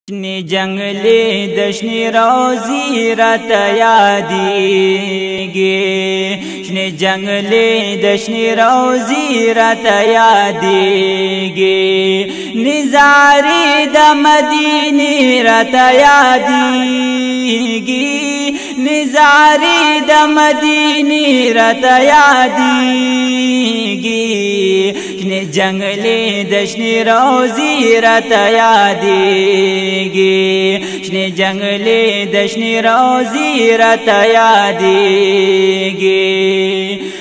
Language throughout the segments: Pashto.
شنی جنگلی دشنی روزی رات یادیگی شنی جنگلی دشنی روزی رات یادیگی نزاری د مدینی رات یادیگی نزاری د مدینی رات یادیگی شنی جنگلی دشنی روزی رات یادیگی شنی جنگلی دشنی روزی رات یادیگی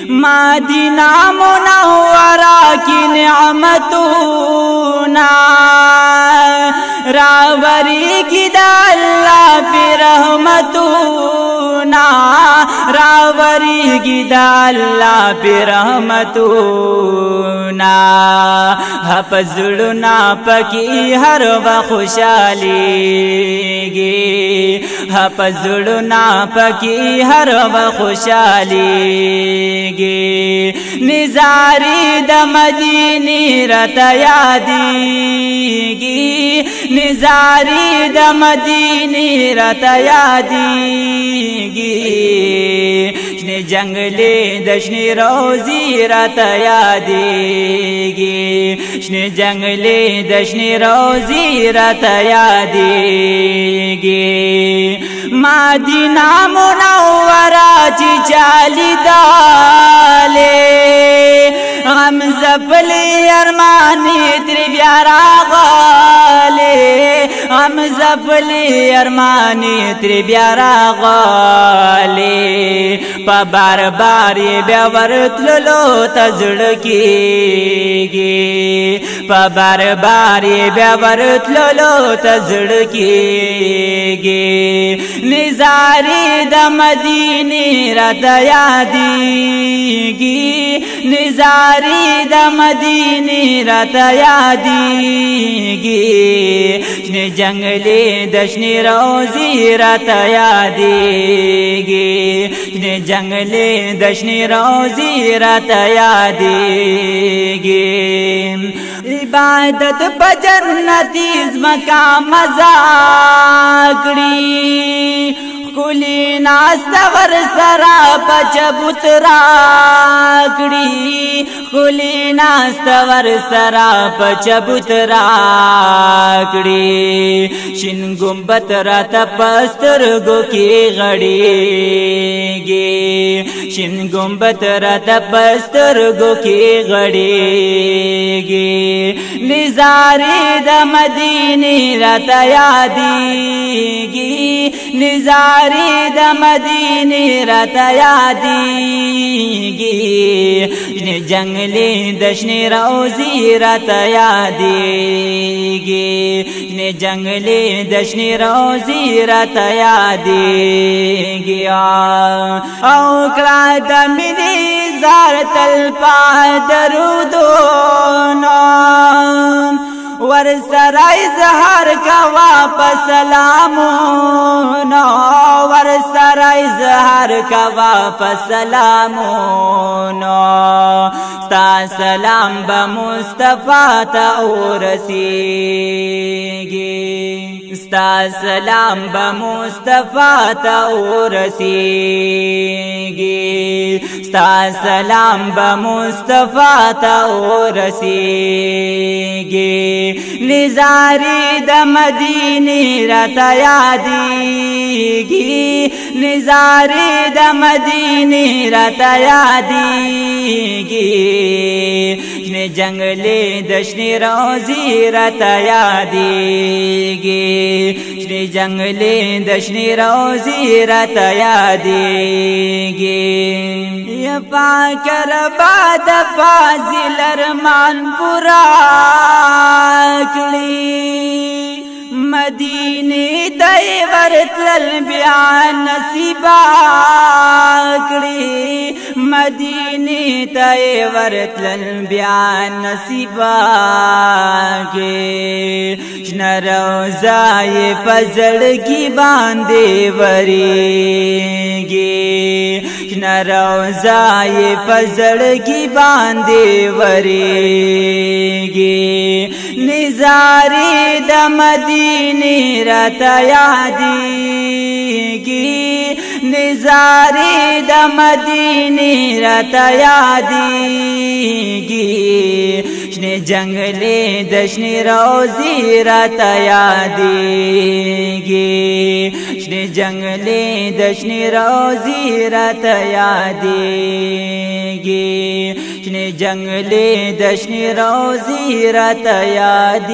مدینہ منورہ کی نعمتونا راوری کی دا اللہ پی رحمتونا راوری کی دا اللہ پی رحمتونا حفظلنا پکی ہر خوشحالیگی حفظلنا پکی ہر خوشحالیگی نزاری د مدینی رات یادیگی نزاری د مدینی رات یادیگی شنی جنگلی دشنی روزی رات یادیگی شنی جنگلی دشنی روزی رات یادیگی مدینہ منورہ چی چالی دالے غم زفلی ارمانی تری بیارا غالے غم زفلی ارمانی تری بیارا غالے پا بار بار یہ بیاورت لولو تزڑکیگی پا بار بار یہ بیاورت لولو تزڑکیگی نزاری د مدینی رات یادیگی نزاری د مدینی رات یادیگی شنی جنگلی دشنی روزی رات یادیگی شنی جنگلی دشنی روزی رات یادیگی عبادت پا جنتی زمکا مزاکڑی کلی ناستور سرا پچبوت راکڑی کلی ناستور سرا پچبوت راکڑی شن گنبت رات پسترگو کی غڑیگی شن گنبت رات پسترگو کی غڑیگی نزاری د مدینی رات یادیگی نزاری د مدینی رات یادیگی شنی جنگلی دشنی روزی رات یادیگی شنی جنگلی دشنی روزی رات یادیگی او کلا د مینی زار تلپا درودونا ور سرائی زہر کا واپس سلامونا ور سرائی زہر کا واپس سلامونا ستا سلام بمصطفیٰ تا رسیگی ستا سلام بمصطفیٰ تا رسیگی ستا سلام بمصطفیٰ تا رسیگی نزاری د مدینی رات یادیگی نزاری د مدینی رات یادیگی شنی جنگلی دشنی روزی رات یادیگی شنی جنگلی دشنی روزی رات یادیگی یا پاکر باد فاضل ارمان پورا مدینی تای ورتل بیان نصیبا کړی مدینی تای ورتل بیان نصیبا کې شنه روزای پزړګي باندې وریږي شنه روزای پزړګي باندې وریږي निजारी द मदीने रता यादीगी निजारी द मदीने रता यादीगी शने जंगले दशने रोजी रता यादीगी शने जंगले दशने रोजी रता यादीगी शने जंगले दशने रोजी रता यादीगी।